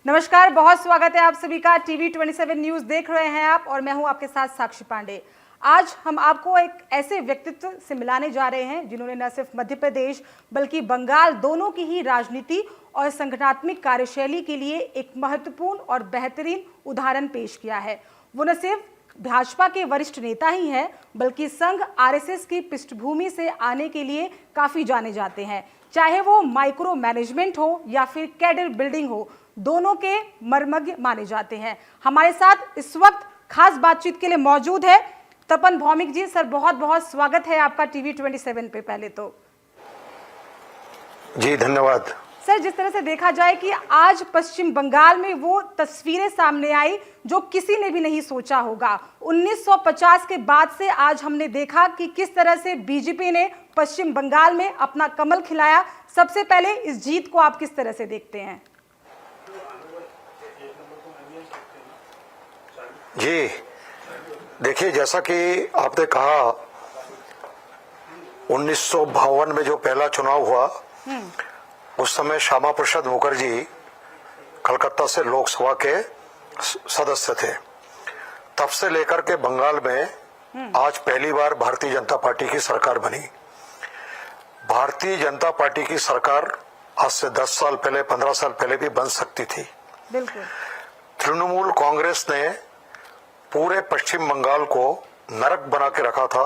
नमस्कार, बहुत स्वागत है आप सभी का। टीवी 27 न्यूज देख रहे हैं आप और मैं हूं आपके साथ साक्षी पांडे। आज हम आपको एक ऐसे व्यक्तित्व से मिलाने जा रहे हैं जिन्होंने न सिर्फ मध्य प्रदेश बल्कि बंगाल दोनों की ही राजनीति और संगठनात्मक कार्यशैली के लिए एक महत्वपूर्ण और बेहतरीन उदाहरण पेश किया है। वो न सिर्फ भाजपा के वरिष्ठ नेता ही हैं बल्कि संघ आरएसएस की पृष्ठभूमि से आने के लिए काफी जाने जाते हैं। चाहे वो माइक्रो मैनेजमेंट हो या फिर कैडर बिल्डिंग हो, दोनों के मर्मज्ञ माने जाते हैं। हमारे साथ इस वक्त खास बातचीत के लिए मौजूद है तपन भौमिक जी। सर, बहुत बहुत स्वागत है आपका टीवी 27 पे। पहले तो जी धन्यवाद। सर, जिस तरह से देखा जाए कि आज पश्चिम बंगाल में वो तस्वीरें सामने आई जो किसी ने भी नहीं सोचा होगा। 1950 के बाद से आज हमने देखा कि किस तरह से बीजेपी ने पश्चिम बंगाल में अपना कमल खिलाया। सबसे पहले इस जीत को आप किस तरह से देखते हैं? जी देखिए, जैसा कि आपने कहा 1952 में जो पहला चुनाव हुआ उस समय श्यामा प्रसाद मुखर्जी कलकत्ता से लोकसभा के सदस्य थे। तब से लेकर के बंगाल में आज पहली बार भारतीय जनता पार्टी की सरकार बनी। भारतीय जनता पार्टी की सरकार आज से 10 साल पहले 15 साल पहले भी बन सकती थी। बिल्कुल। तृणमूल कांग्रेस ने पूरे पश्चिम बंगाल को नरक बना के रखा था।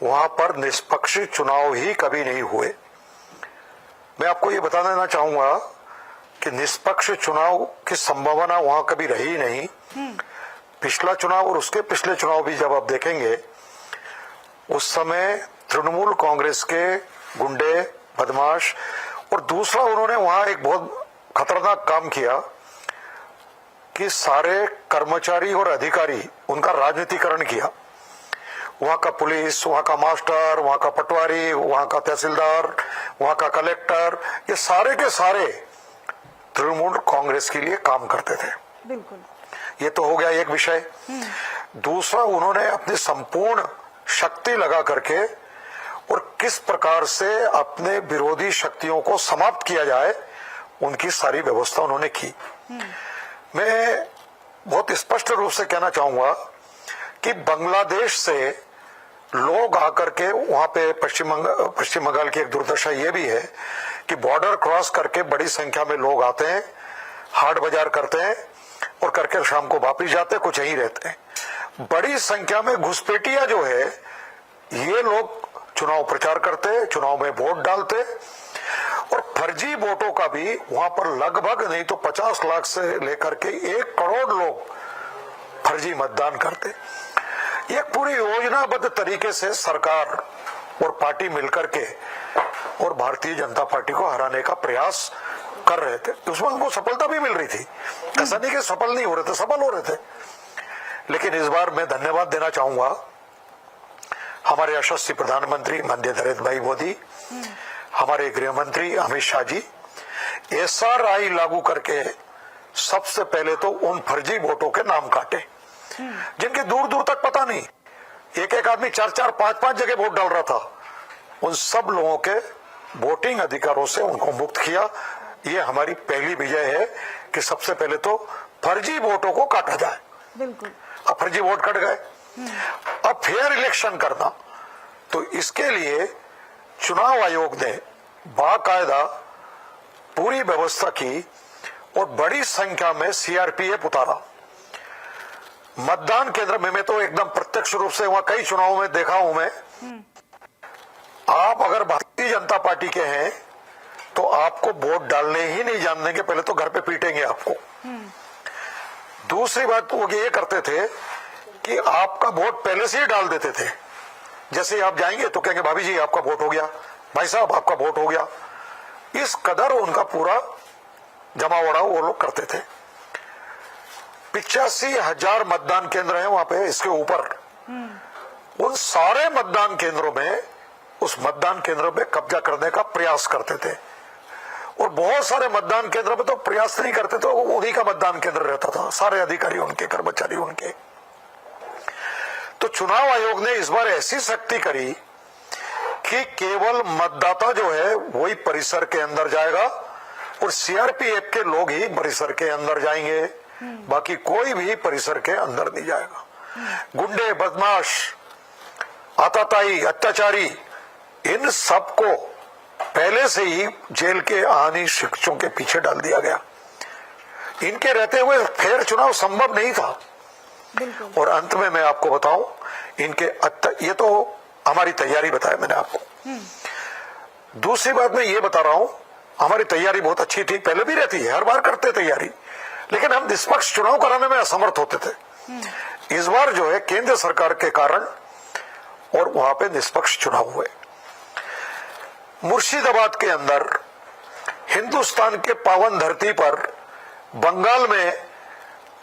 वहां पर निष्पक्ष चुनाव ही कभी नहीं हुए। मैं आपको ये बता देना चाहूंगा कि निष्पक्ष चुनाव की संभावना वहां कभी रही नहीं। पिछला चुनाव और उसके पिछले चुनाव भी जब आप देखेंगे उस समय तृणमूल कांग्रेस के गुंडे बदमाश, और दूसरा उन्होंने वहां एक बहुत खतरनाक काम किया कि सारे कर्मचारी और अधिकारी उनका राजनीतिकरण किया। वहां का पुलिस, वहां का मास्टर, वहां का पटवारी, वहां का तहसीलदार, वहां का कलेक्टर, ये सारे के सारे तृणमूल कांग्रेस के लिए काम करते थे। बिल्कुल। ये तो हो गया एक विषय। दूसरा, उन्होंने अपनी संपूर्ण शक्ति लगा करके और किस प्रकार से अपने विरोधी शक्तियों को समाप्त किया जाए उनकी सारी व्यवस्था उन्होंने की। मैं बहुत स्पष्ट रूप से कहना चाहूंगा कि बांग्लादेश से लोग आकर के वहां पे पश्चिम बंगाल की एक दुर्दशा ये भी है कि बॉर्डर क्रॉस करके बड़ी संख्या में लोग आते हैं, हाट बाजार करते हैं और करके शाम को वापिस जाते हैं, कुछ यहीं रहते हैं। बड़ी संख्या में घुसपैठिया जो है ये लोग चुनाव प्रचार करते, चुनाव में वोट डालते और फर्जी वोटों का भी वहां पर लगभग नहीं तो 50 लाख से लेकर के 1 करोड़ लोग फर्जी मतदान करते। एक पूरी योजनाबद्ध तरीके से सरकार और पार्टी मिलकर के और भारतीय जनता पार्टी को हराने का प्रयास कर रहे थे। उसमें उनको सफलता भी मिल रही थी। ऐसा नहीं कि सफल नहीं हो रहे थे, सफल हो रहे थे। लेकिन इस बार मैं धन्यवाद देना चाहूंगा हमारे यशस्वी प्रधानमंत्री माननीय नरेंद्र भाई मोदी, हमारे गृह मंत्री अमित शाह जी, SRI लागू करके सबसे पहले तो उन फर्जी वोटों के नाम काटे जिनके दूर दूर तक पता नहीं, एक एक आदमी 4-4 5-5 जगह वोट डाल रहा था। उन सब लोगों के वोटिंग अधिकारों से उनको मुक्त किया। ये हमारी पहली विजय है कि सबसे पहले तो फर्जी वोटों को काटा जाए। बिल्कुल। अब फर्जी वोट कट गए, अब फेयर इलेक्शन करना, तो इसके लिए चुनाव आयोग ने बाकायदा पूरी व्यवस्था की और बड़ी संख्या में CRPF उतारा। मतदान केंद्र में मैं तो एकदम प्रत्यक्ष रूप से वहां कई चुनावों में देखा हूं मैं। आप अगर भारतीय जनता पार्टी के हैं तो आपको वोट डालने ही नहीं जान देंगे, पहले तो घर पे पीटेंगे आपको। दूसरी बात वो ये करते थे कि आपका वोट पहले से ही डाल देते थे। जैसे ही आप जाएंगे तो कहेंगे भाभी जी आपका वोट हो गया, भाई साहब आपका वोट हो गया। इस कदर उनका पूरा जमावड़ा वो लोग करते थे। 85,000 मतदान केंद्र हैं वहां पे, इसके ऊपर। उन सारे मतदान केंद्रों में उस मतदान केंद्र में कब्जा करने का प्रयास करते थे और बहुत सारे मतदान केंद्र में तो प्रयास नहीं करते थे, उन्हीं का मतदान केंद्र रहता था, सारे अधिकारी उनके, कर्मचारी उनके। तो चुनाव आयोग ने इस बार ऐसी सख्ती करी कि केवल मतदाता जो है वही परिसर के अंदर जाएगा, और सीआरपीएफ के लोग ही परिसर के अंदर जाएंगे, बाकी कोई भी परिसर के अंदर नहीं जाएगा। गुंडे, बदमाश, आताताई, अत्याचारी, इन सबको पहले से ही जेल के आनी शिक्षों के पीछे डाल दिया गया। इनके रहते हुए फेर चुनाव संभव नहीं था। और अंत में मैं आपको बताऊं, ये तो हमारी तैयारी बताया मैंने आपको। दूसरी बात मैं ये बता रहा हूं, हमारी तैयारी बहुत अच्छी थी, पहले भी रहती है, हर बार करते तैयारी, लेकिन हम निष्पक्ष चुनाव कराने में असमर्थ होते थे। इस बार जो है केंद्र सरकार के कारण और वहां पे निष्पक्ष चुनाव हुए। मुर्शिदाबाद के अंदर हिंदुस्तान के पावन धरती पर बंगाल में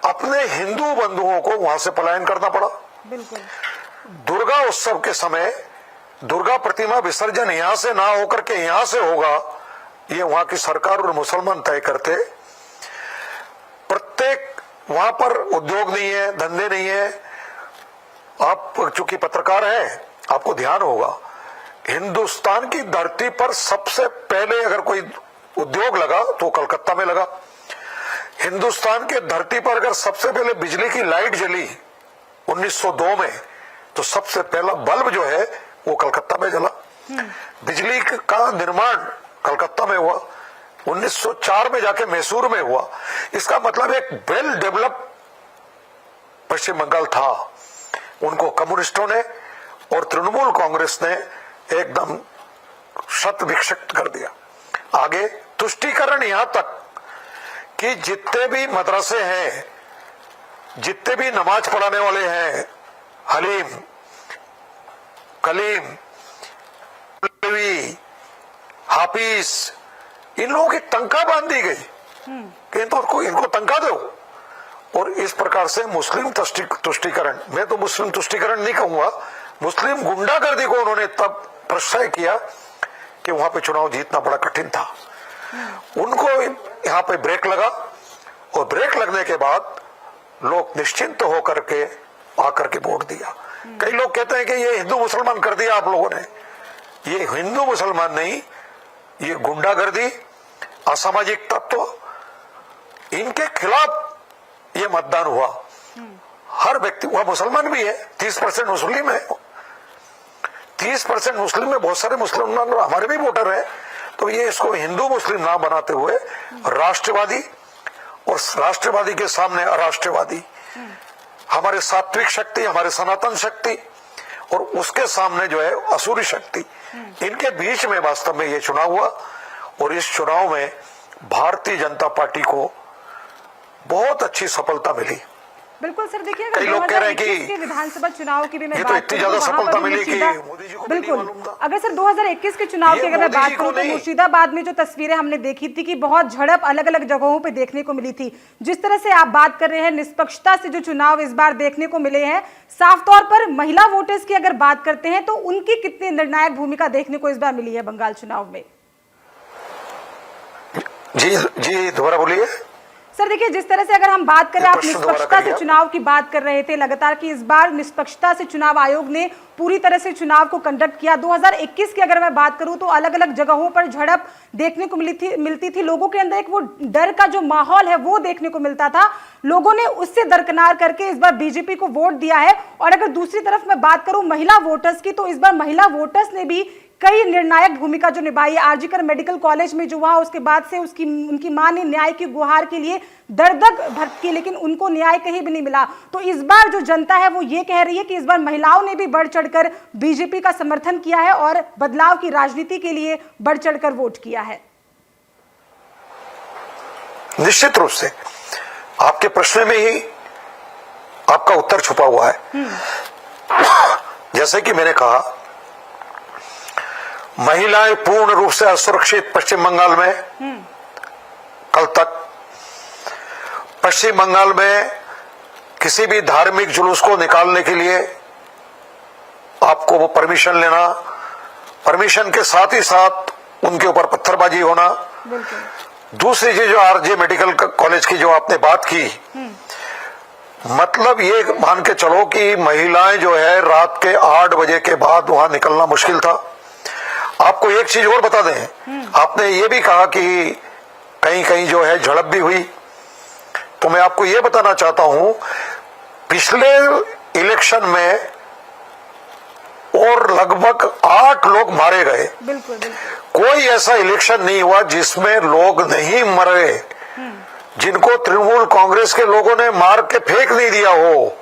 अपने हिंदू बंधुओं को वहां से पलायन करना पड़ा। बिल्कुल। दुर्गा उत्सव के समय दुर्गा प्रतिमा विसर्जन यहां से ना होकर के यहां से होगा, ये वहां की सरकार और मुसलमान तय करते। प्रत्येक वहां पर उद्योग नहीं है, धंधे नहीं है। आप चूंकि पत्रकार हैं, आपको ध्यान होगा, हिंदुस्तान की धरती पर सबसे पहले अगर कोई उद्योग लगा तो कलकत्ता में लगा। हिंदुस्तान के धरती पर अगर सबसे पहले बिजली की लाइट जली 1902 में, तो सबसे पहला बल्ब जो है वो कलकत्ता में जला। बिजली का निर्माण कलकत्ता में हुआ। 1904 में जाके मैसूर में हुआ। इसका मतलब एक वेल डेवलप पश्चिम बंगाल था। उनको कम्युनिस्टों ने और तृणमूल कांग्रेस ने एकदम शत विक्षिप्त कर दिया। आगे तुष्टीकरण यहां तक कि जितने भी मदरसे हैं, जितने भी नमाज पढ़ाने वाले हैं, हलीम, कलीम, हाफिज, इन लोगों की तनख्वाह बांध दी गई कि इनको तनख्वाह दो। और इस प्रकार से मुस्लिम तुष्टीकरण, मैं तो मुस्लिम तुष्टीकरण नहीं कहूंगा, मुस्लिम गुंडागर्दी को उन्होंने तब प्रोत्साहित किया कि वहां पे चुनाव जीतना बड़ा कठिन था। उनको यहां पे ब्रेक लगा और ब्रेक लगने के बाद लोग निश्चिंत होकर के आकर के वोट दिया। कई लोग कहते हैं कि ये हिंदू मुसलमान कर दिया आप लोगों ने। ये हिंदू मुसलमान नहीं, ये गुंडागर्दी, असामाजिक तत्व, इनके खिलाफ ये मतदान हुआ। हर व्यक्ति, वह मुसलमान भी है, 30% मुस्लिम है, 30% मुस्लिम में बहुत सारे मुसलमान हमारे भी वोटर है। तो ये इसको हिंदू मुस्लिम ना बनाते हुए राष्ट्रवादी, और राष्ट्रवादी के सामने अराष्ट्रवादी, हमारे सात्विक शक्ति, हमारे सनातन शक्ति, और उसके सामने जो है असुरी शक्ति, इनके बीच में वास्तव में ये चुनाव हुआ। और इस चुनाव में भारतीय जनता पार्टी को बहुत अच्छी सफलता मिली। बिल्कुल सर, देखिए कई लोग कह रहे हैं कि विधानसभा चुनाव की भी मैं ये तो बात इतनी ज्यादा सफलता मिली कि मोदी जी को बिल्कुल। नहीं मालूम था। अगर सर 2021 के चुनाव की अगर मैं बात करूं तो मुर्शिदाबाद में जो तस्वीरें हमने देखी थी कि बहुत झड़प अलग अलग जगहों पे देखने को मिली थी। जिस तरह से आप बात कर रहे हैं, निष्पक्षता से जो चुनाव इस बार देखने को मिले हैं, साफ तौर पर महिला वोटर्स की अगर बात करते हैं तो उनकी कितनी निर्णायक भूमिका देखने को इस बार मिली है बंगाल चुनाव में? जी दोबारा बोलिए सर। देखिए, जिस तरह से अगर हम बात करें, आप निष्पक्षता से चुनाव की बात कर रहे थे लगातार कि इस बार निष्पक्षता से चुनाव आयोग ने पूरी तरह से चुनाव को कंडक्ट किया। 2021 की अगर मैं बात करूं तो अलग अलग जगहों पर झड़प देखने को मिलती थी। लोगों के अंदर एक वो डर का जो माहौल है वो देखने को मिलता था। लोगों ने उससे दरकिनार करके इस बार बीजेपी को वोट दिया है। और अगर दूसरी तरफ मैं बात करूं महिला वोटर्स की, तो इस बार महिला वोटर्स ने भी कई निर्णायक भूमिका जो निभाई है। आरजीकर मेडिकल कॉलेज में जो हुआ, उसके बाद से उनकी मां ने न्याय की गुहार के लिए दर्दक भटकी, लेकिन उनको न्याय कहीं भी नहीं मिला। तो इस बार जो जनता है वो ये कह रही है कि इस बार महिलाओं ने भी बढ़ चढ़कर बीजेपी का समर्थन किया है और बदलाव की राजनीति के लिए बढ़ चढ़कर वोट किया है। निश्चित रूप से आपके प्रश्न में ही आपका उत्तर छुपा हुआ है। जैसे कि मैंने कहा, महिलाएं पूर्ण रूप से असुरक्षित पश्चिम बंगाल में। कल तक पश्चिम बंगाल में किसी भी धार्मिक जुलूस को निकालने के लिए आपको वो परमिशन लेना, परमिशन के साथ ही साथ उनके ऊपर पत्थरबाजी होना। दूसरी चीज जो आरजे मेडिकल कॉलेज की जो आपने बात की, मतलब ये मान के चलो कि महिलाएं जो है रात के 8 बजे के बाद वहां निकलना मुश्किल था। आपको एक चीज और बता दें, आपने ये भी कहा कि कहीं कहीं जो है झड़प भी हुई। तो मैं आपको ये बताना चाहता हूं, पिछले इलेक्शन में और लगभग 8 लोग मारे गए। बिल्कुल बिल्कुल। कोई ऐसा इलेक्शन नहीं हुआ जिसमें लोग नहीं मरे, जिनको तृणमूल कांग्रेस के लोगों ने मार के फेंक नहीं दिया हो।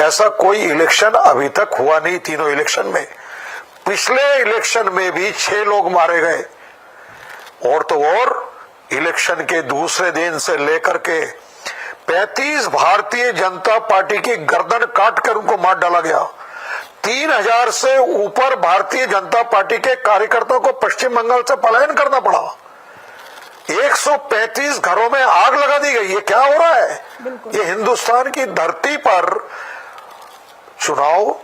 ऐसा कोई इलेक्शन अभी तक हुआ नहीं तीनों इलेक्शन में। पिछले इलेक्शन में भी 6 लोग मारे गए, और तो और इलेक्शन के दूसरे दिन से लेकर के 35 भारतीय जनता पार्टी की गर्दन काटकर उनको मार डाला गया। 3000 से ऊपर भारतीय जनता पार्टी के कार्यकर्ताओं को पश्चिम बंगाल से पलायन करना पड़ा। 135 घरों में आग लगा दी गई। ये क्या हो रहा है? ये हिंदुस्तान की धरती पर चुनाव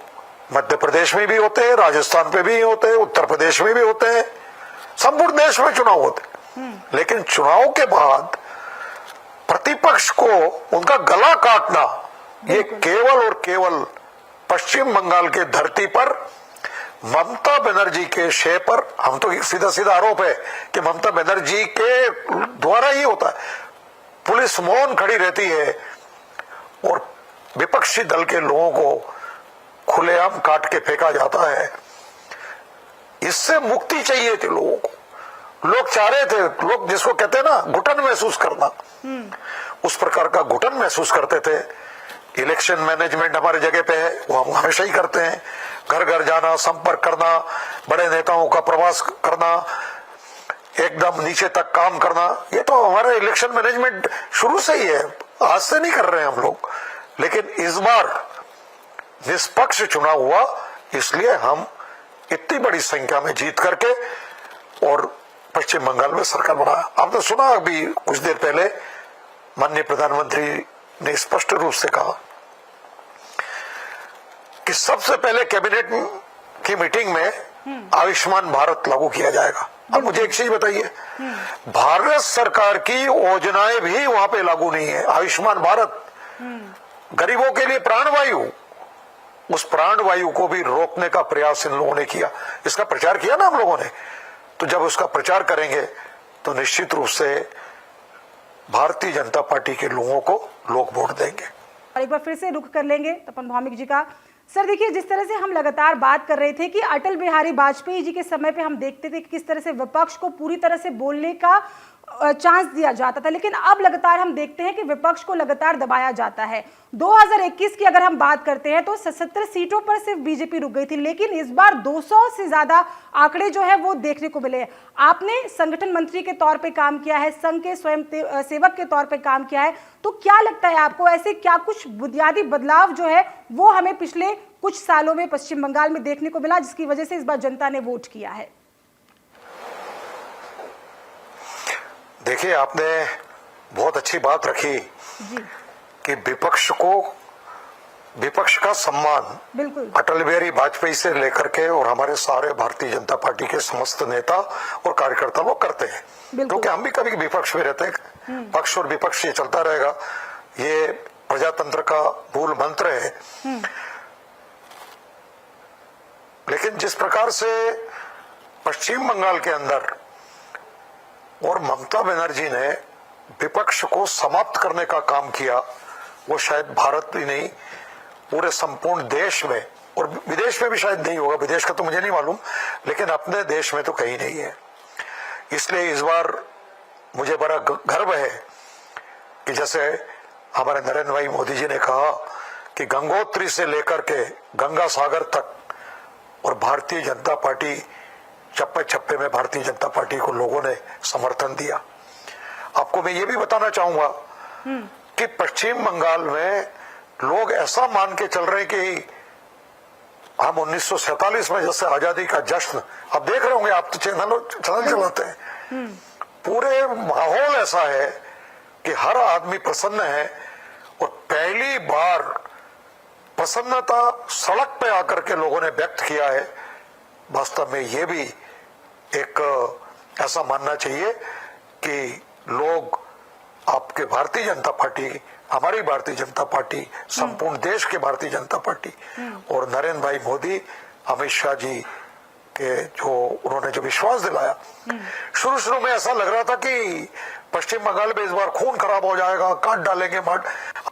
मध्य प्रदेश में भी होते हैं, राजस्थान पे भी होते हैं, उत्तर प्रदेश में भी होते हैं, संपूर्ण देश में चुनाव होते हैं। लेकिन चुनाव के बाद प्रतिपक्ष को उनका गला काटना, ये केवल और केवल पश्चिम बंगाल के धरती पर ममता बनर्जी के शय पर, हम तो सीधा सीधा आरोप है कि ममता बनर्जी के द्वारा ही होता है। पुलिस मौन खड़ी रहती है और विपक्षी दल के लोगों को खुलेआम काट के फेंका जाता है। इससे मुक्ति चाहिए थी लोगों को। लोग चाह रहे थे, लोग जिसको कहते हैं ना घुटन महसूस करना, उस प्रकार का घुटन महसूस करते थे। इलेक्शन मैनेजमेंट हमारी जगह पे है, वो हम हमेशा ही करते हैं। घर घर जाना, संपर्क करना, बड़े नेताओं का प्रवास करना, एकदम नीचे तक काम करना, ये तो हमारा इलेक्शन मैनेजमेंट शुरू से ही है, आज से नहीं कर रहे हैं हम लोग। लेकिन इस बार निष्पक्ष चुनाव हुआ, इसलिए हम इतनी बड़ी संख्या में जीत करके और पश्चिम बंगाल में सरकार बनाया। आपने सुना अभी कुछ देर पहले माननीय प्रधानमंत्री ने स्पष्ट रूप से कहा कि सबसे पहले कैबिनेट की मीटिंग में आयुष्मान भारत लागू किया जाएगा। अब मुझे एक चीज बताइए, भारत सरकार की योजनाएं भी वहां पे लागू नहीं है। आयुष्मान भारत गरीबों के लिए प्राणवायु, उस प्राणवायु को भी रोकने का प्रयास इन लोगों ने किया। इसका प्रचार किया ना हम लोगों ने। तो जब उसका प्रचार करेंगे तो निश्चित रूप से भारतीय जनता पार्टी के लोगों को लोग वोट देंगे। और एक बार फिर से रुख कर लेंगे तपन भौमिक जी का। सर देखिए, जिस तरह से हम लगातार बात कर रहे थे कि अटल बिहारी वाजपेयी जी के समय पे हम देखते थे कि किस तरह से विपक्ष को पूरी तरह से बोलने का चांस दिया जाता था, लेकिन अब लगातार हम देखते हैं कि विपक्ष को लगातार दबाया जाता है। 2021 की अगर हम बात करते हैं तो 77 सीटों पर सिर्फ बीजेपी रुक गई थी, लेकिन इस बार 200 से ज्यादा आंकड़े जो है वो देखने को मिले। आपने संगठन मंत्री के तौर पे काम किया है, संघ के स्वयं सेवक के तौर पे काम किया है, तो क्या लगता है आपको ऐसे क्या कुछ बुनियादी बदलाव जो है वो हमें पिछले कुछ सालों में पश्चिम बंगाल में देखने को मिला, जिसकी वजह से इस बार जनता ने वोट किया है? देखिए, आपने बहुत अच्छी बात रखी जी। कि विपक्ष का सम्मान बिल्कुल अटल बिहारी वाजपेयी से लेकर के और हमारे सारे भारतीय जनता पार्टी के समस्त नेता और कार्यकर्ता लोग करते हैं, क्योंकि हम भी कभी विपक्ष में रहते हैं। पक्ष और विपक्ष ये चलता रहेगा, ये प्रजातंत्र का मूल मंत्र है। लेकिन जिस प्रकार से पश्चिम बंगाल के अंदर और ममता बनर्जी ने विपक्ष को समाप्त करने का काम किया, वो शायद भारत ही नहीं पूरे संपूर्ण देश में और विदेश में भी शायद नहीं होगा। विदेश का तो मुझे नहीं मालूम, लेकिन अपने देश में तो कहीं नहीं है। इसलिए इस बार मुझे बड़ा गर्व है कि जैसे हमारे नरेंद्र भाई मोदी जी ने कहा कि गंगोत्री से लेकर के गंगा सागर तक और भारतीय जनता पार्टी चप्पे चप्पे में भारतीय जनता पार्टी को लोगों ने समर्थन दिया। आपको मैं ये भी बताना चाहूंगा कि पश्चिम बंगाल में लोग ऐसा मान के चल रहे हैं कि हम 1947 में जैसे आजादी का जश्न, अब देख रहे होंगे आप तो चैनल चलाते हैं, पूरे माहौल ऐसा है कि हर आदमी प्रसन्न है और पहली बार प्रसन्नता सड़क पे आकर के लोगों ने व्यक्त किया है। वास्तव में ये भी एक ऐसा मानना चाहिए कि लोग आपके भारतीय जनता पार्टी, हमारी भारतीय जनता पार्टी, संपूर्ण देश के भारतीय जनता पार्टी और नरेंद्र भाई मोदी, अमित शाह जी कि जो उन्होंने जो विश्वास दिलाया, शुरू शुरू में ऐसा लग रहा था कि पश्चिम बंगाल में इस बार खून खराब हो जाएगा, काट डालेंगे मत।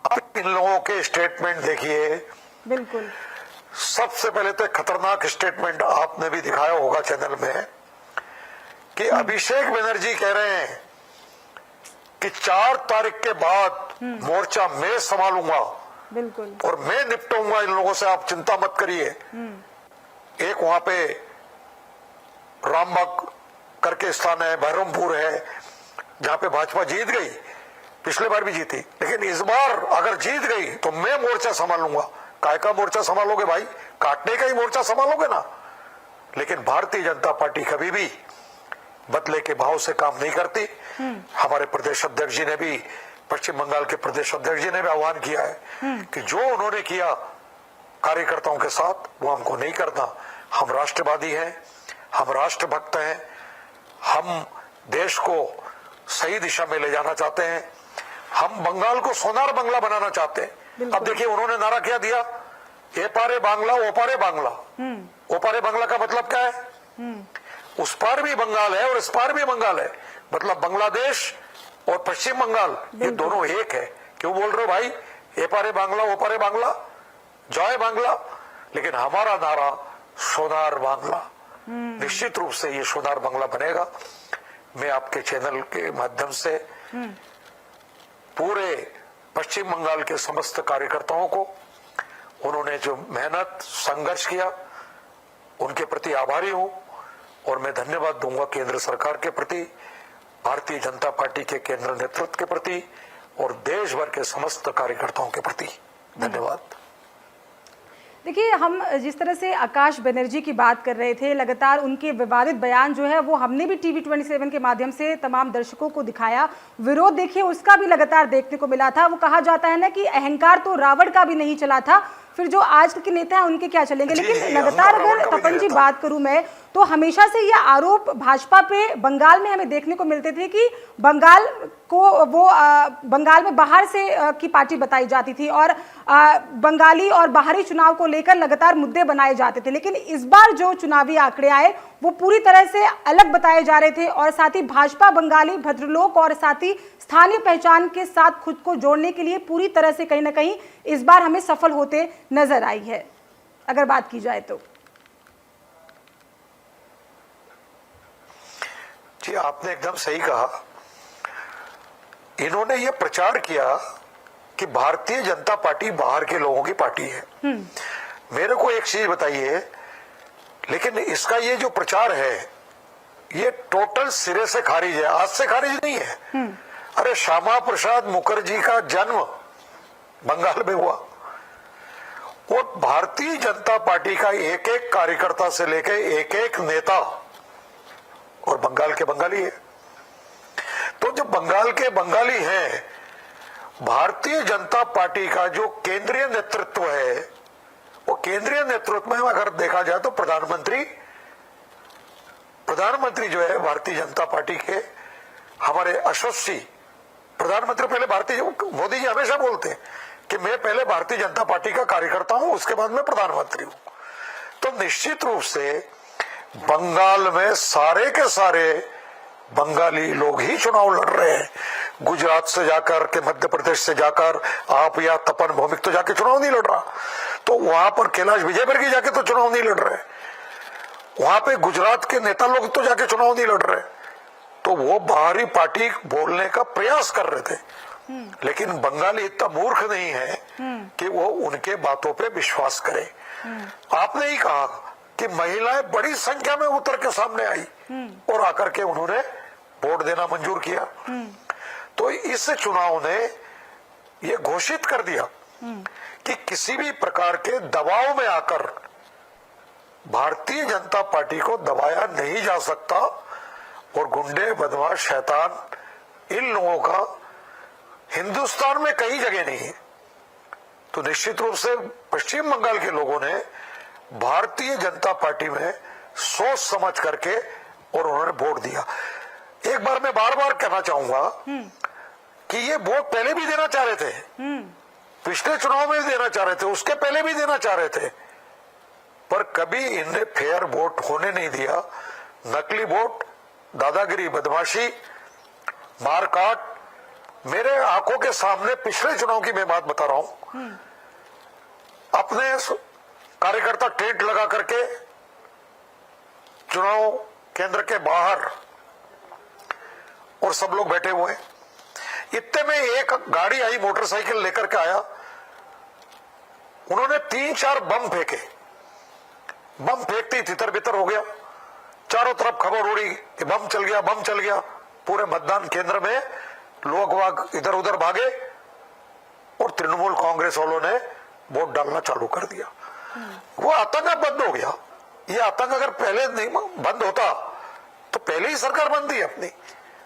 आप इन लोगों के स्टेटमेंट देखिए। बिल्कुल। सबसे पहले तो खतरनाक स्टेटमेंट आपने भी दिखाया होगा चैनल में कि अभिषेक बनर्जी कह रहे हैं कि 4 तारीख के बाद मोर्चा मैं संभालूंगा। बिल्कुल। और मैं निपटूंगा इन लोगों से, आप चिंता मत करिए। एक वहां पे रामबाग करके स्थान है, बहरमपुर है, जहां पे भाजपा जीत गई, पिछले बार भी जीती, लेकिन इस बार अगर जीत गई तो मैं मोर्चा संभालूंगा। काय का मोर्चा संभालोगे भाई? काटने का ही मोर्चा संभालोगे ना। लेकिन भारतीय जनता पार्टी कभी भी बदले के भाव से काम नहीं करती। हमारे प्रदेश अध्यक्ष जी ने भी, पश्चिम बंगाल के प्रदेश अध्यक्ष जी ने भी आह्वान किया है कि जो उन्होंने किया कार्यकर्ताओं के साथ वो हमको नहीं करना। हम राष्ट्रवादी हैं, हम राष्ट्रभक्त हैं, हम देश को सही दिशा में ले जाना चाहते हैं, हम बंगाल को सोनार बंगला बनाना चाहते हैं। अब देखिए उन्होंने नारा क्या दिया, ए पारे बांग्ला ओ पारे बांग्ला। ओ पारे बांग्ला का मतलब क्या है? उस पार भी बंगाल है और इस पार भी बंगाल है, मतलब बांग्लादेश और पश्चिम बंगाल ये दोनों एक है। क्यों बोल रहे हो भाई ए पारे बांग्ला ओ पारे बांग्ला, जय बांग्ला? लेकिन हमारा नारा सोनार बांग्ला। निश्चित रूप से ये सोनार बांग्ला बनेगा। मैं आपके चैनल के माध्यम से पूरे पश्चिम बंगाल के समस्त कार्यकर्ताओं को, उन्होंने जो मेहनत संघर्ष किया, उनके प्रति आभारी हूं। और मैं धन्यवाद दूंगा केंद्र सरकार के प्रति, भारतीय जनता पार्टी के केंद्र नेतृत्व के प्रति और देश भर के समस्त कार्यकर्ताओं के प्रति धन्यवाद। देखिए, हम जिस तरह से आकाश बनर्जी की बात कर रहे थे, लगातार उनके विवादित बयान जो है वो हमने भी टीवी 27 के माध्यम से तमाम दर्शकों को दिखाया। विरोध देखिए उसका भी लगातार देखने को मिला था। वो कहा जाता है ना कि अहंकार तो रावण का भी नहीं चला था, फिर जो आज के नेता हैं उनके क्या चलेंगे। लेकिन लगातार अगर तपन जी बात करूं मैं, तो हमेशा से ये आरोप भाजपा पे बंगाल में हमें देखने को मिलते थे कि बंगाल को वो बंगाल में बाहर से की पार्टी बताई जाती थी और बंगाली और बाहरी चुनाव को लेकर लगातार मुद्दे बनाए जाते थे। लेकिन इस बार जो चुनावी आंकड़े आए वो पूरी तरह से अलग बताए जा रहे थे और साथ ही भाजपा बंगाली भद्रलोक और साथ ही स्थानीय पहचान के साथ खुद को जोड़ने के लिए पूरी तरह से कहीं ना कहीं इस बार हमें सफल होते नजर आई है, अगर बात की जाए तो। जी, आपने एकदम सही कहा। इन्होंने ये प्रचार किया कि भारतीय जनता पार्टी बाहर के लोगों की पार्टी है। मेरे को एक चीज बताइए, लेकिन इसका ये जो प्रचार है ये टोटल सिरे से खारिज है, आज से खारिज नहीं है। अरे श्यामा प्रसाद मुखर्जी का जन्म बंगाल में हुआ और भारतीय जनता पार्टी का एक एक कार्यकर्ता से लेकर एक एक नेता और बंगाल के बंगाली है। तो जो बंगाल के बंगाली हैं, भारतीय जनता पार्टी का जो केंद्रीय नेतृत्व है, वो केंद्रीय नेतृत्व में अगर देखा जाए तो प्रधानमंत्री जो है भारतीय जनता पार्टी के, हमारे यशस्वी प्रधानमंत्री, पहले भारतीय, मोदी जी हमेशा बोलते हैं कि मैं पहले भारतीय जनता पार्टी का कार्यकर्ता हूं, उसके बाद मैं प्रधानमंत्री हूं। तो निश्चित रूप से बंगाल में सारे के सारे बंगाली लोग ही चुनाव लड़ रहे हैं। गुजरात से जाकर के, मध्य प्रदेश से जाकर आप या तपन भौमिक तो जाके चुनाव नहीं लड़ रहा, तो वहां पर कैलाश विजयवर्गीय जाके तो चुनाव नहीं लड़ रहे, वहां पे गुजरात के नेता लोग तो जाके चुनाव नहीं लड़ रहे। तो वो बाहरी पार्टी बोलने का प्रयास कर रहे थे, लेकिन बंगाली इतना मूर्ख नहीं है कि वो उनके बातों पे विश्वास करे। आपने ही कहा कि महिलाएं बड़ी संख्या में उतर के सामने आई और आकर के उन्होंने वोट देना मंजूर किया। तो इस चुनाव ने ये घोषित कर दिया कि किसी भी प्रकार के दबाव में आकर भारतीय जनता पार्टी को दबाया नहीं जा सकता और गुंडे, बदमाश, शैतान, इन लोगों का हिंदुस्तान में कहीं जगह नहीं है। तो निश्चित रूप से पश्चिम बंगाल के लोगों ने भारतीय जनता पार्टी में सोच समझ करके और उन्होंने वोट दिया। एक बार मैं बार बार कहना चाहूंगा कि ये वोट पहले भी देना चाह रहे थे, पिछले चुनाव में भी देना चाह रहे थे, उसके पहले भी देना चाह रहे थे, पर कभी इनने फेयर वोट होने नहीं दिया। नकली वोट, दादागिरी, बदमाशी, मारकाट, मेरे आंखों के सामने पिछले चुनाव की मैं बात बता रहा हूं। अपने कार्यकर्ता टेंट लगा करके चुनाव केंद्र के बाहर और सब लोग बैठे हुए हैं। इतने में एक गाड़ी आई, मोटरसाइकिल लेकर के आया, उन्होंने 3-4 बम फेंके। बम फेंकते ही तितर बितर हो गया, चारों तरफ खबर उड़ी कि बम चल गया, बम चल गया। पूरे मतदान केंद्र में लोग वाग इधर उधर भागे और तृणमूल कांग्रेस वालों ने वोट डालना चालू कर दिया। वो आतंक बंद हो गया। ये आतंक अगर पहले नहीं बंद होता तो पहले ही सरकार बंद थी अपनी,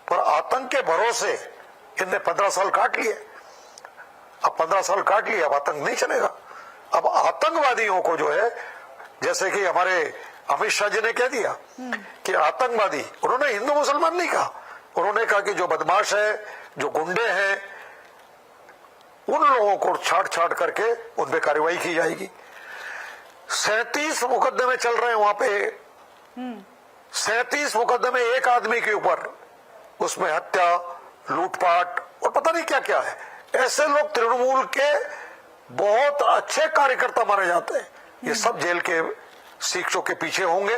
पर आतंक के भरोसे इनने 15 साल काट लिए। अब 15 साल काट लिए, अब आतंक नहीं चलेगा। अब आतंकवादियों को जो है, जैसे कि हमारे अमित शाह जी ने कह दिया कि आतंकवादी, उन्होंने हिंदू मुसलमान नहीं कहा, उन्होंने कहा कि जो बदमाश है, जो गुंडे हैं, उन लोगों को छाट छाट करके उन पे कार्रवाई की जाएगी। 37 मुकदमे चल रहे हैं वहां पे। 37 मुकदमे एक आदमी के ऊपर, उसमें हत्या, लूटपाट और पता नहीं क्या क्या है। ऐसे लोग तृणमूल के बहुत अच्छे कार्यकर्ता माने जाते हैं। ये सब जेल के शिक्षकों के पीछे होंगे।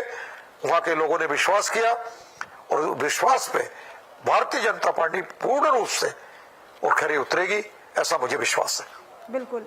वहां के लोगों ने विश्वास किया और विश्वास पे भारतीय जनता पार्टी पूर्ण रूप से और खरी उतरेगी, ऐसा मुझे विश्वास है। बिल्कुल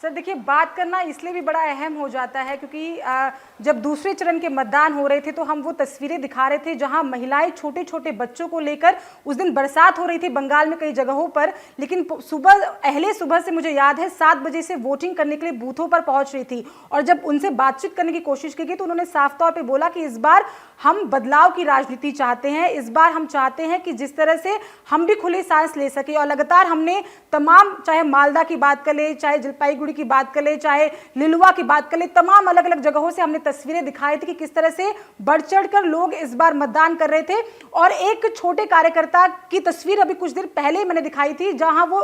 सर, देखिए बात करना इसलिए भी बड़ा अहम हो जाता है क्योंकि जब दूसरे चरण के मतदान हो रहे थे तो हम वो तस्वीरें दिखा रहे थे जहां महिलाएं छोटे छोटे बच्चों को लेकर, उस दिन बरसात हो रही थी बंगाल में कई जगहों पर, लेकिन सुबह से मुझे याद है 7 बजे से वोटिंग करने के लिए बूथों पर पहुंच रही थी। और जब उनसे बातचीत करने की कोशिश की गई तो उन्होंने साफ तौर पर बोला कि इस बार हम बदलाव की राजनीति चाहते हैं, इस बार हम चाहते हैं कि जिस तरह से हम भी खुली सांस ले सके। और लगातार हमने तमाम, चाहे मालदा की बात कर ले, चाहे जलपाईगुड़ी की बात कर ले, चाहे लिलुआ की बात कर ले, तमाम अलग अलग जगहों से हमने तस्वीरें दिखाई थी कि किस तरह से बढ़ चढ़कर लोग इस बार मतदान कर रहे थे। और एक छोटे कार्यकर्ता की तस्वीर अभी कुछ देर पहले मैंने दिखाई थी जहां वो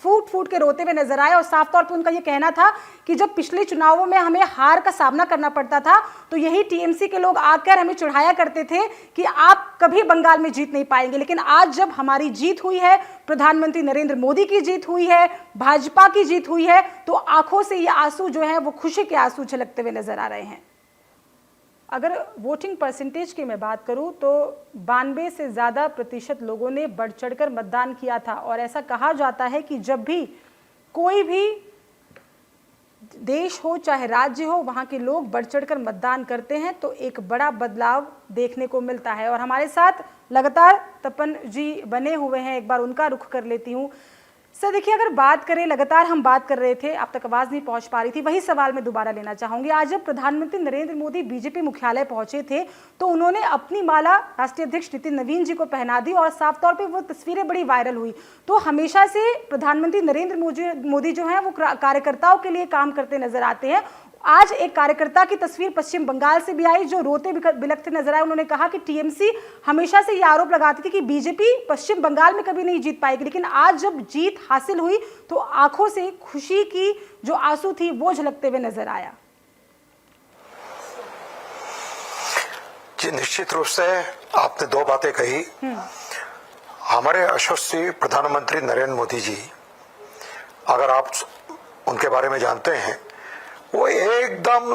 फूट फूट के रोते हुए नजर आए और साफ तौर पर उनका यह कहना था कि जब पिछले चुनावों में हमें हार का सामना करना पड़ता था तो यही टीएमसी के लोग आकर हमें चिढ़ाया करते थे कि आप कभी बंगाल में जीत नहीं पाएंगे। लेकिन आज जब हमारी जीत हुई है, प्रधानमंत्री नरेंद्र मोदी की जीत हुई है, भाजपा की जीत हुई है, तो आंखों से ये आंसू जो है वो खुशी के आंसू छलकते हुए नजर आ रहे हैं। अगर वोटिंग परसेंटेज की मैं बात करूं तो 92 से ज्यादा प्रतिशत लोगों ने बढ़ चढ़कर मतदान किया था। और ऐसा कहा जाता है कि जब भी कोई भी देश हो चाहे राज्य हो, वहां के लोग बढ़ चढ़कर मतदान करते हैं तो एक बड़ा बदलाव देखने को मिलता है। और हमारे साथ लगातार तपन जी बने हुए हैं, एक बार उनका रुख कर लेती हूँ। सर देखिए, अगर बात करें, लगातार हम बात कर रहे थे, आप तक आवाज़ नहीं पहुंच पा रही थी, वही सवाल मैं दोबारा लेना चाहूंगी। आज जब प्रधानमंत्री नरेंद्र मोदी बीजेपी मुख्यालय पहुंचे थे तो उन्होंने अपनी माला राष्ट्रीय अध्यक्ष नितिन नवीन जी को पहना दी और साफ तौर पे वो तस्वीरें बड़ी वायरल हुई। तो हमेशा से प्रधानमंत्री नरेंद्र मोदी जो है वो कार्यकर्ताओं के लिए काम करते नजर आते हैं। आज एक कार्यकर्ता की तस्वीर पश्चिम बंगाल से भी आई जो रोते बिलखते नजर आए। उन्होंने कहा कि टीएमसी हमेशा से ये आरोप लगाती थी कि बीजेपी पश्चिम बंगाल में कभी नहीं जीत पाएगी, लेकिन आज जब जीत हासिल हुई तो आंखों से खुशी की जो आंसू थी वो झलकते हुए नजर आया। जी, निश्चित रूप से आपने 2 बातें कही। हमारे यशस्वी प्रधानमंत्री नरेंद्र मोदी जी, अगर आप उनके बारे में जानते हैं, वो एकदम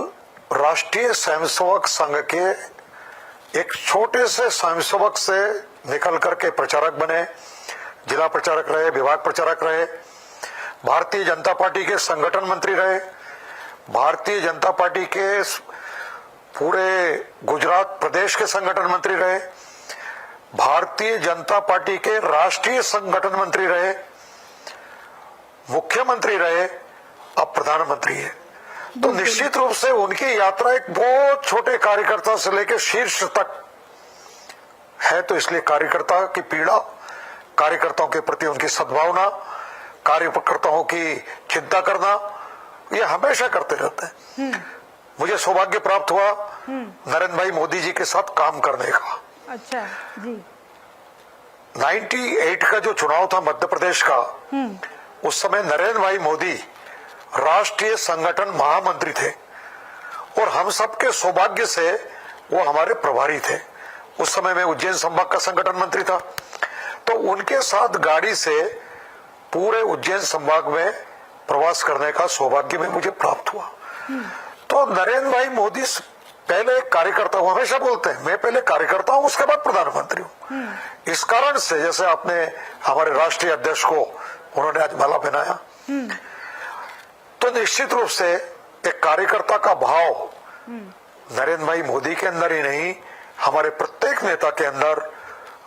राष्ट्रीय स्वयंसेवक संघ के एक छोटे से स्वयंसेवक से निकल करके प्रचारक बने, जिला प्रचारक रहे, विभाग प्रचारक रहे, भारतीय जनता पार्टी के संगठन मंत्री रहे, भारतीय जनता पार्टी के पूरे गुजरात प्रदेश के संगठन मंत्री रहे, भारतीय जनता पार्टी के राष्ट्रीय संगठन मंत्री रहे, मुख्यमंत्री रहे, अब प्रधानमंत्री है। तो निश्चित रूप से उनकी यात्रा एक बहुत छोटे कार्यकर्ता से लेकर शीर्ष तक है। तो इसलिए कार्यकर्ता की पीड़ा, कार्यकर्ताओं के प्रति उनकी सद्भावना, कार्यकर्ताओं की चिंता करना, ये हमेशा करते रहते हैं। मुझे सौभाग्य प्राप्त हुआ नरेंद्र भाई मोदी जी के साथ काम करने का। अच्छा जी। 98 का जो चुनाव था मध्य प्रदेश का, उस समय नरेंद्र भाई मोदी राष्ट्रीय संगठन महामंत्री थे और हम सबके सौभाग्य से वो हमारे प्रभारी थे। उस समय मैं उज्जैन संभाग का संगठन मंत्री था, तो उनके साथ गाड़ी से पूरे उज्जैन संभाग में प्रवास करने का सौभाग्य में मुझे प्राप्त हुआ। तो नरेंद्र भाई मोदी पहले कार्यकर्ता हूं, हमेशा बोलते हैं मैं पहले कार्यकर्ता हूं उसके बाद प्रधानमंत्री हूं। इस कारण से जैसे आपने हमारे राष्ट्रीय अध्यक्ष को उन्होंने आज माला पहनाया, तो निश्चित रूप से एक कार्यकर्ता का भाव नरेंद्र भाई मोदी के अंदर ही नहीं, हमारे प्रत्येक नेता के अंदर,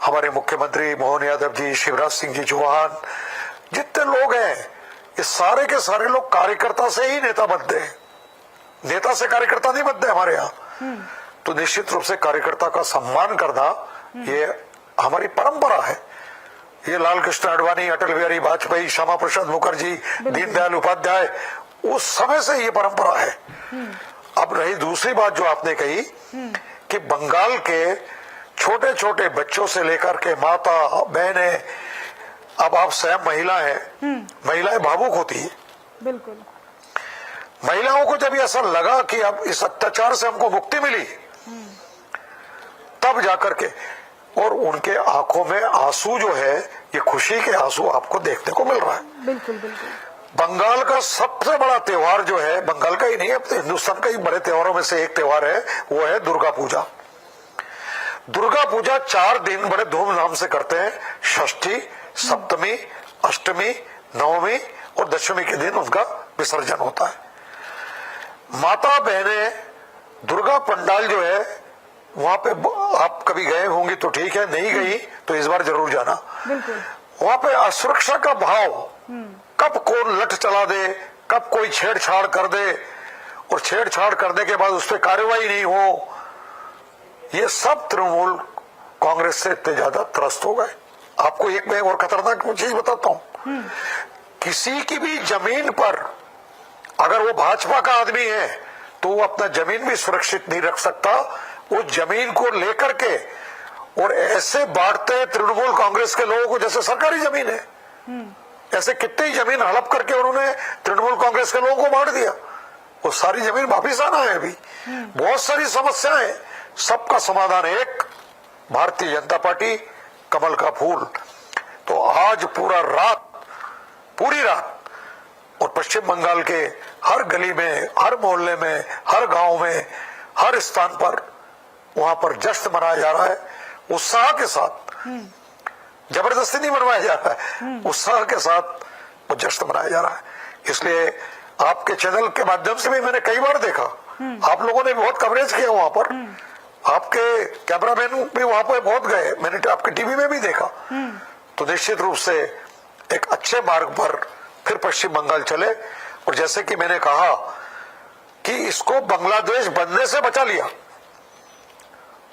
हमारे मुख्यमंत्री मोहन यादव जी, शिवराज सिंह जी चौहान, जितने लोग हैं ये सारे के सारे लोग कार्यकर्ता से ही नेता बनते हैं, नेता से कार्यकर्ता नहीं बनते हमारे यहाँ। तो निश्चित रूप से कार्यकर्ता का सम्मान करना ये हमारी परंपरा है। ये लाल कृष्ण आडवाणी, अटल बिहारी वाजपेयी, श्यामा प्रसाद मुखर्जी, दीनदयाल उपाध्याय, उस समय से ये परंपरा है। अब रही दूसरी बात जो आपने कही कि बंगाल के छोटे छोटे बच्चों से लेकर के माता बहने, अब आप स्वयं महिला हैं, महिलाएं भावुक होती है। बिल्कुल। महिलाओं को जब ऐसा लगा कि अब इस अत्याचार से हमको मुक्ति मिली, तब जाकर के, और उनके आंखों में आंसू जो है, ये खुशी के आंसू आपको देखने को मिल रहा है। बिल्कुल बिल्कुल। बंगाल का सबसे बड़ा त्योहार जो है, बंगाल का ही नहीं, अब हिंदुस्तान का ही बड़े त्योहारों में से एक त्योहार है, वो है दुर्गा पूजा। दुर्गा पूजा 4 दिन बड़े धूमधाम से करते हैं। षष्ठी, सप्तमी, अष्टमी, नवमी और दशमी के दिन उनका विसर्जन होता है। माता बहने, दुर्गा पंडाल जो है वहां पे आप कभी गए होंगे तो ठीक है, नहीं गई तो इस बार जरूर जाना। बिल्कुल। वहां पे असुरक्षा का भाव, कब कौन लठ चला दे, कब कोई छेड़छाड़ कर दे, और छेड़छाड़ करने के बाद उस पर कार्रवाई नहीं हो, ये सब तृणमूल कांग्रेस से इतने ज्यादा त्रस्त हो गए। आपको एक मैं और खतरनाक चीज बताता हूं, किसी की भी जमीन पर अगर वो भाजपा का आदमी है तो वो अपना जमीन भी सुरक्षित नहीं रख सकता। उस जमीन को लेकर के और ऐसे बांटते हैं तृणमूल कांग्रेस के लोगों को जैसे सरकारी जमीन है। ऐसे कितनी ही जमीन हड़प करके उन्होंने तृणमूल कांग्रेस के लोगों को बांट दिया। वो सारी जमीन वापिस आना है अभी। बहुत सारी समस्याएं, सबका समाधान एक, भारतीय जनता पार्टी, कमल का फूल। तो आज पूरी रात और पश्चिम बंगाल के हर गली में, हर मोहल्ले में, हर गांव में, हर स्थान पर वहां पर जश्न मनाया जा रहा है उत्साह के साथ। जबरदस्ती नहीं मनवाया जा रहा है, उत्साह के साथ वो जश्न मनाया जा रहा है। इसलिए आपके चैनल के माध्यम से भी मैंने कई बार देखा, आप लोगों ने बहुत कवरेज किया वहां पर, आपके कैमरामैन भी वहां पर बहुत गए, मैंने आपके टीवी में भी देखा। तो निश्चित रूप से एक अच्छे मार्ग पर फिर पश्चिम बंगाल चले। और जैसे कि मैंने कहा कि इसको बांग्लादेश बनने से बचा लिया,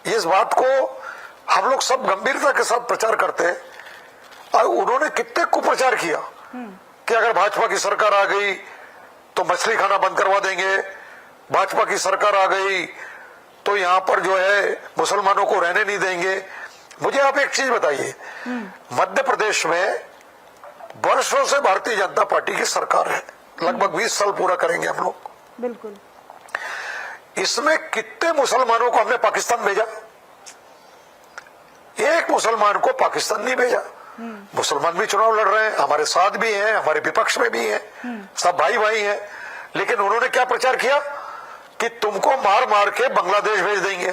इस बात को हम लोग सब गंभीरता के साथ प्रचार करते हैं। और उन्होंने कितने कुप्रचार किया कि अगर भाजपा की सरकार आ गई तो मछली खाना बंद करवा देंगे, भाजपा की सरकार आ गई तो यहां पर जो है मुसलमानों को रहने नहीं देंगे। मुझे आप एक चीज बताइए, मध्य प्रदेश में वर्षों से भारतीय जनता पार्टी की सरकार है, लगभग 20 साल पूरा करेंगे हम लोग। बिल्कुल। इसमें कितने मुसलमानों को हमने पाकिस्तान भेजा? एक मुसलमान को पाकिस्तान नहीं भेजा। मुसलमान भी चुनाव लड़ रहे हैं, हमारे साथ भी हैं, हमारे विपक्ष में भी हैं, सब भाई भाई हैं। लेकिन उन्होंने क्या प्रचार किया कि तुमको मार मार के बांग्लादेश भेज देंगे।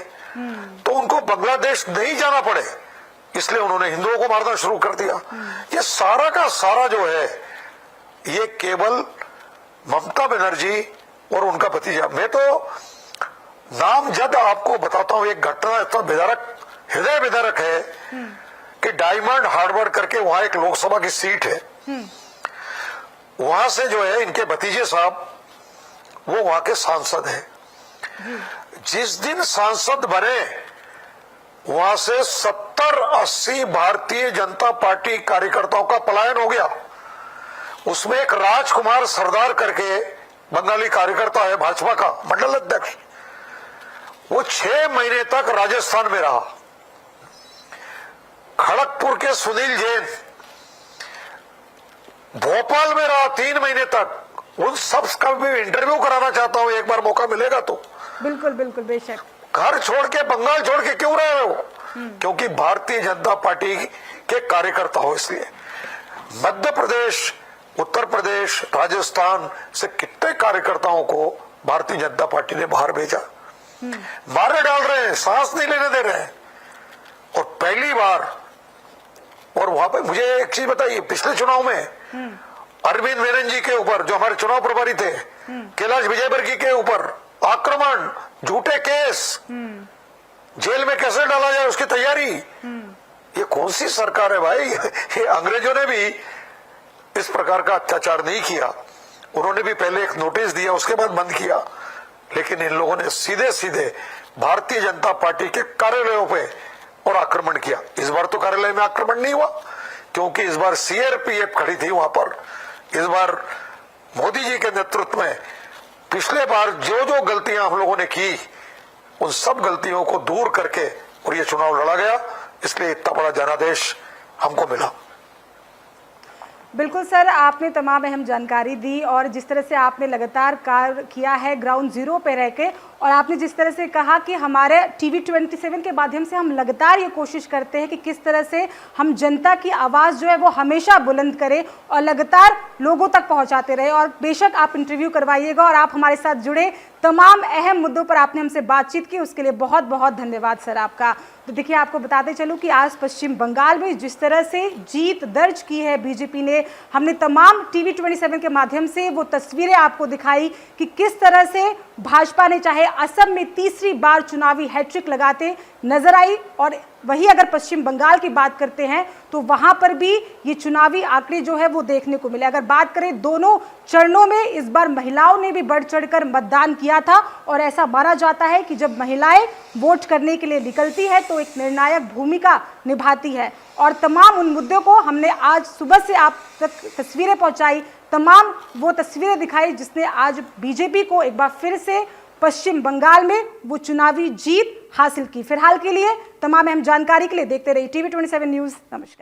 तो उनको बांग्लादेश नहीं जाना पड़े इसलिए उन्होंने हिंदुओं को मारना शुरू कर दिया। ये सारा का सारा जो है ये केवल ममता बनर्जी और उनका भतीजा। मैं तो नामजद आपको बताता हूं, एक घटना इतना बेदारक, हृदय विदारक है कि डायमंड हार्बर करके वहां एक लोकसभा की सीट है, वहां से जो है इनके भतीजे साहब वो वहां के सांसद हैं। जिस दिन सांसद बने वहां से 70-80 भारतीय जनता पार्टी कार्यकर्ताओं का पलायन हो गया। उसमें एक राजकुमार सरदार करके बंगाली कार्यकर्ता है, भाजपा का मंडल अध्यक्ष, वो 6 महीने तक राजस्थान में रहा। खड़गपुर के सुनील जैन भोपाल में रहा 3 महीने तक। उन सब का भी इंटरव्यू कराना चाहता हूं, एक बार मौका मिलेगा तो बिल्कुल बिल्कुल, बेशक। घर छोड़ के, बंगाल छोड़ के क्यों रहे हो? क्योंकि भारतीय जनता पार्टी के कार्यकर्ता हो। इसलिए मध्य प्रदेश, उत्तर प्रदेश, राजस्थान से कितने कार्यकर्ताओं को भारतीय जनता पार्टी ने बाहर भेजा, मारे डाल रहे हैं, सांस नहीं लेने दे रहे हैं। और पहली बार, और वहां पे मुझे एक चीज बताइए, पिछले चुनाव में अरविंद वेरन जी के ऊपर, जो हमारे चुनाव प्रभारी थे, कैलाश विजयवर्गीय के ऊपर आक्रमण, झूठे केस, जेल में कैसे डाला जाए उसकी तैयारी। ये कौन सी सरकार है भाई? ये अंग्रेजों ने भी इस प्रकार का अत्याचार नहीं किया। उन्होंने भी पहले एक नोटिस दिया, उसके बाद बंद किया। लेकिन इन लोगों ने सीधे सीधे भारतीय जनता पार्टी के कार्यालयों पे और आक्रमण किया। इस बार तो कार्यालय में आक्रमण नहीं हुआ, क्योंकि इस बार सीआरपीएफ खड़ी थी वहां पर। इस बार मोदी जी के नेतृत्व में पिछले बार जो जो गलतियां हम लोगों ने की, उन सब गलतियों को दूर करके और ये चुनाव लड़ा गया। इसलिए इतना बड़ा जनादेश हमको मिला। बिल्कुल सर, आपने तमाम अहम जानकारी दी और जिस तरह से आपने लगातार कार्य किया है ग्राउंड जीरो पे रह के, और आपने जिस तरह से कहा कि हमारे टीवी 27 के माध्यम से हम लगातार ये कोशिश करते हैं कि किस तरह से हम जनता की आवाज़ जो है वो हमेशा बुलंद करें और लगातार लोगों तक पहुंचाते रहे। और बेशक आप इंटरव्यू करवाइएगा और आप हमारे साथ जुड़े, तमाम अहम मुद्दों पर आपने हमसे बातचीत की, उसके लिए बहुत बहुत धन्यवाद सर आपका। तो देखिए, आपको बताते चलूं कि आज पश्चिम बंगाल में जिस तरह से जीत दर्ज की है बीजेपी ने, हमने तमाम टीवी 27 के माध्यम से वो तस्वीरें आपको दिखाई कि किस तरह से भाजपा ने चाहे असम में तीसरी बार चुनावी हैट्रिक लगाते नजर आई। और वही अगर पश्चिम बंगाल की बात करते हैं तो वहां पर भी ये चुनावी आंकड़े जो है वो देखने को मिले। अगर बात करें दोनों चरणों में, इस बार महिलाओं ने भी बढ़ चढ़कर मतदान किया था और ऐसा माना जाता है कि जब महिलाएं वोट करने के लिए निकलती है तो एक निर्णायक भूमिका निभाती है। और तमाम उन मुद्दों को हमने आज सुबह से आप तक तस्वीरें पहुंचाई, तमाम वो तस्वीरें दिखाई जिसने आज बीजेपी को एक बार फिर से पश्चिम बंगाल में वो चुनावी जीत हासिल की। फिलहाल के लिए तमाम अहम जानकारी के लिए देखते रहिए टीवी 27 न्यूज़। नमस्कार।